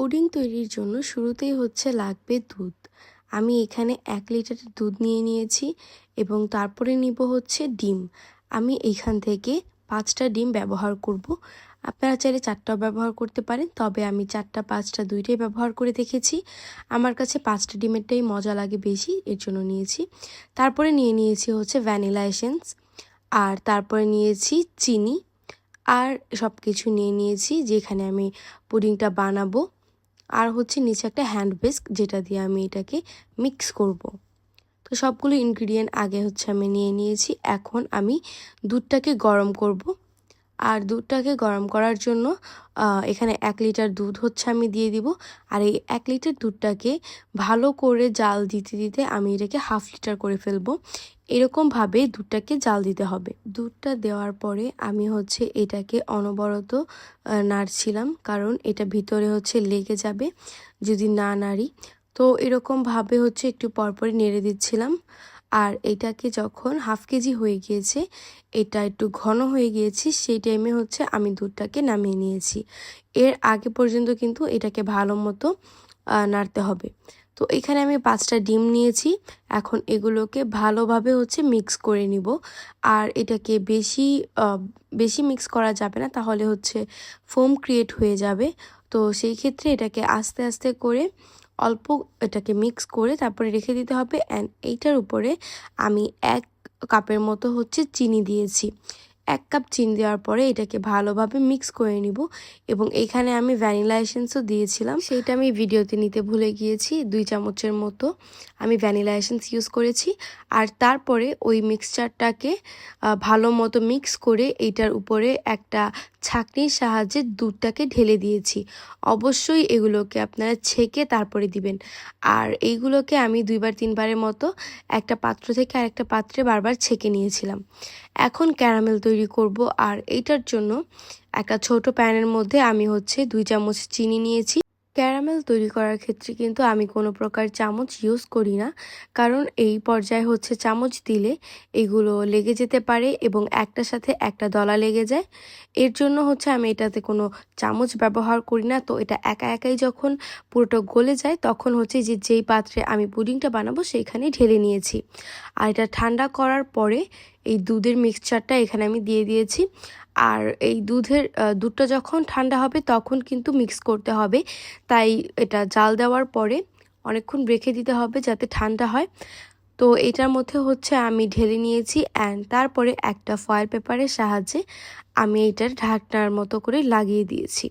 Pudding তৈরির জন্য শুরুতেই লাগবে দুধ। আমি এখানে 1 লিটারের দুধ নিয়ে নিয়েছি এবং তারপরে নিব ডিম। আমি এইখান থেকে 5টা ডিম ব্যবহার করব। আপনারা চাইলে 4টাও ব্যবহার করতে পারেন, তবে আমি 4টা 5টা দুইটাই ব্যবহার করে দেখেছি। আমার কাছে 5টা ডিমেরটাই মজা লাগে বেশি, এর জন্য নিয়েছি। তারপরে নিয়ে নিয়েছি ভ্যানিলা এসেন্স, আর তারপরে নিয়েছি চিনি, আর সব কিছু নিয়ে নিয়েছি যেখানে আমি পুডিংটা বানাবো। আর নিচে একটা হ্যান্ড whisk যেটা দিয়ে আমি এটাকে মিক্স করব। তো সবগুলো ইনগ্রিডিয়েন্ট আগে আমি নিয়ে নিয়েছি। এখন আমি দুধটাকে গরম করব। আর দুধটাকে গরম করার জন্য এখানে 1 লিটার দুধ আমি দিয়ে দিব। আর এই 1 লিটার দুধটাকে ভালো করে জাল দিতে দিতে আমি এটাকে হাফ লিটার করে ফেলবো। এরকমভাবে দুধটাকে জাল দিতে হবে। দুধটা দেওয়ার পরে আমি এটাকে অনবরত নাড়ছিলাম, কারণ এটা ভিতরে লেগে যাবে যদি না নাড়ি। তো এরকমভাবে একটু পরপরই নেড়ে দিচ্ছিলাম। আর এটাকে যখন হাফ কেজি হয়ে গিয়েছে, এটা একটু ঘন হয়ে গিয়েছে, সেই টাইমে আমি দুধটাকে নামিয়ে নিয়েছি। এর আগে পর্যন্ত কিন্তু এটাকে ভালো মতো নাড়তে হবে। তো এখানে আমি 5টা ডিম নিয়েছি। এখন এগুলোকে ভালোভাবে মিক্স করে নিব। আর এটাকে বেশি মিক্স করা যাবে না, তাহলে ফোম ক্রিয়েট হয়ে যাবে। তো সেই ক্ষেত্রে এটাকে আস্তে আস্তে করে অল্প এটাকে মিক্স করে তারপরে রেখে দিতে হবে। অ্যান্ড এইটার উপরে আমি 1 কাপের মতো চিনি দিয়েছি। 1 কাপ চিনি দেওয়ার পরে এটাকে ভালোভাবে মিক্স করে নিব। এবং এখানে আমি ভ্যানিলা এসেন্সও দিয়েছিলাম, সেইটা আমি ভিডিওতে নিতে ভুলে গিয়েছি। 2 চামচের মতো আমি ভ্যানিলা এসেন্স ইউজ করেছি। আর তারপরে ওই মিক্সচারটাকে ভালো মতো মিক্স করে এইটার উপরে একটা ছাঁকনির সাহায্যে দুধটাকে ঢেলে দিয়েছি। অবশ্যই এগুলোকে আপনারা ছেঁকে তারপরে দিবেন। আর এইগুলোকে আমি 2বার 3বারের মতো একটা পাত্র থেকে আরেকটা পাত্রে বারবার ছেঁকে নিয়েছিলাম। এখন ক্যারামেল তৈরি করব। আর এইটার জন্য একটা ছোট প্যানের মধ্যে আমি 2 চামচ চিনি নিয়েছি। ক্যারামেল তৈরি করার ক্ষেত্রে কিন্তু আমি কোনো প্রকার চামচ ইউজ করি না, কারণ এই পর্যায়ে চামচ দিলে এগুলো লেগে যেতে পারে এবং একটার সাথে একটা দলা লেগে যায়। এর জন্য আমি এটাতে কোনো চামচ ব্যবহার করি না। তো এটা একা একাই যখন পুরোটা গলে যায়, তখন যেই পাত্রে আমি পুডিংটা বানাবো সেইখানেই ঢেলে নিয়েছি। আর এটা ঠান্ডা করার পরে এই দুধের মিক্সচারটা এখানে আমি দিয়ে দিয়েছি। আর এই দুধটা যখন ঠান্ডা হবে তখন কিন্তু মিক্স করতে হবে, তাই এটা জাল দেওয়ার পরে অনেকক্ষণ রেখে দিতে হবে যাতে ঠান্ডা হয়। তো এটার মধ্যে আমি ঢেলে নিয়েছি। অ্যান্ড তারপরে একটা ফয়েল পেপারের সাহায্যে আমি এটার ঢাকনার মতো করে লাগিয়ে দিয়েছি।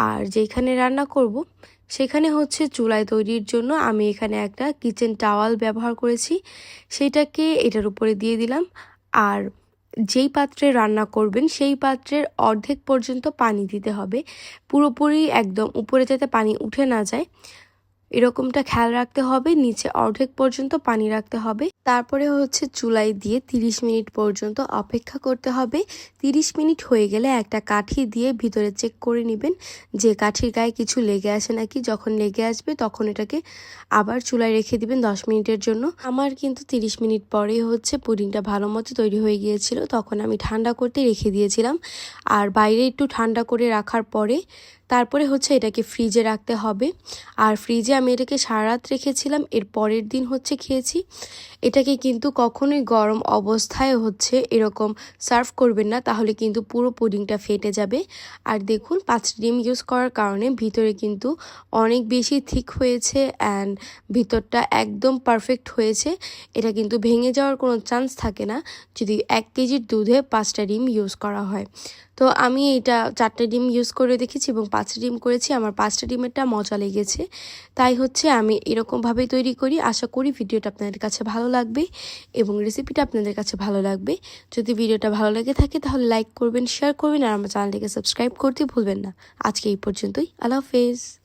আর যেখানে রান্না করব সেখানে চুলায় তৈরির জন্য আমি এখানে একটা কিচেন টাওয়াল ব্যবহার করেছি, সেটাকে এটার উপরে দিয়ে দিলাম। আর যেই পাত্রে রান্না করবেন সেই পাত্রের অর্ধেক পর্যন্ত পানি দিতে হবে, পুরোপুরি একদম উপরে যাতে পানি উঠে না যায় এরকমটা খেয়াল রাখতে হবে। নিচে অর্ধেক পর্যন্ত পানি রাখতে হবে। তারপরে চুলায় দিয়ে 30 মিনিট পর্যন্ত অপেক্ষা করতে হবে। 30 মিনিট হয়ে গেলে একটা কাঠি দিয়ে ভিতরে চেক করে নেবেন যে কাঠির গায়ে কিছু লেগে আসে নাকি। যখন লেগে আসবে তখন এটাকে আবার চুলায় রেখে দিবেন 10 মিনিটের জন্য। আমার কিন্তু 30 মিনিট পরেই পুডিংটা ভালো মতো তৈরি হয়ে গিয়েছিল। তখন আমি ঠান্ডা করতে রেখে দিয়েছিলাম। আর বাইরে একটু ঠান্ডা করে রাখার পরে তারপরে এটাকে ফ্রিজে রাখতে হবে। আর ফ্রিজে আমি এটাকে সারা রাত রেখেছিলাম। এর পরের দিন খেয়েছি। এটাকে কিন্তু কখনোই গরম অবস্থায় এরকম সার্ভ করবেন না, তাহলে কিন্তু পুরো পুডিংটা ফেটে যাবে। আর দেখুন 5 ডিম ইউজ করার কারণে ভিতরে কিন্তু অনেক বেশি থিক হয়েছে অ্যান্ড ভিতরটা একদম পারফেক্ট হয়েছে। এটা কিন্তু ভেঙে যাওয়ার কোনো চান্স থাকে না যদি 1 কেজির দুধে 5টা ডিম ইউজ করা হয়। তো আমি এটা 4টা ডিম ইউজ করে দেখেছি এবং 5টা ডিম করেছি। আমার 5টা ডিমেরটা মজা লেগেছে, তাই আমি এরকমভাবেই তৈরি করি। আশা করি ভিডিওটা আপনাদের কাছে ভালো লাগবে এবং রেসিপিটা আপনাদের কাছে ভালো লাগবে। যদি ভিডিওটা ভালো লেগে থাকে তাহলে লাইক করবেন, শেয়ার করবেন আর আমার চ্যানেলটিকে সাবস্ক্রাইব করতে ভুলবেন না। আজকে এই পর্যন্তই। আল্লাহ হাফেজ।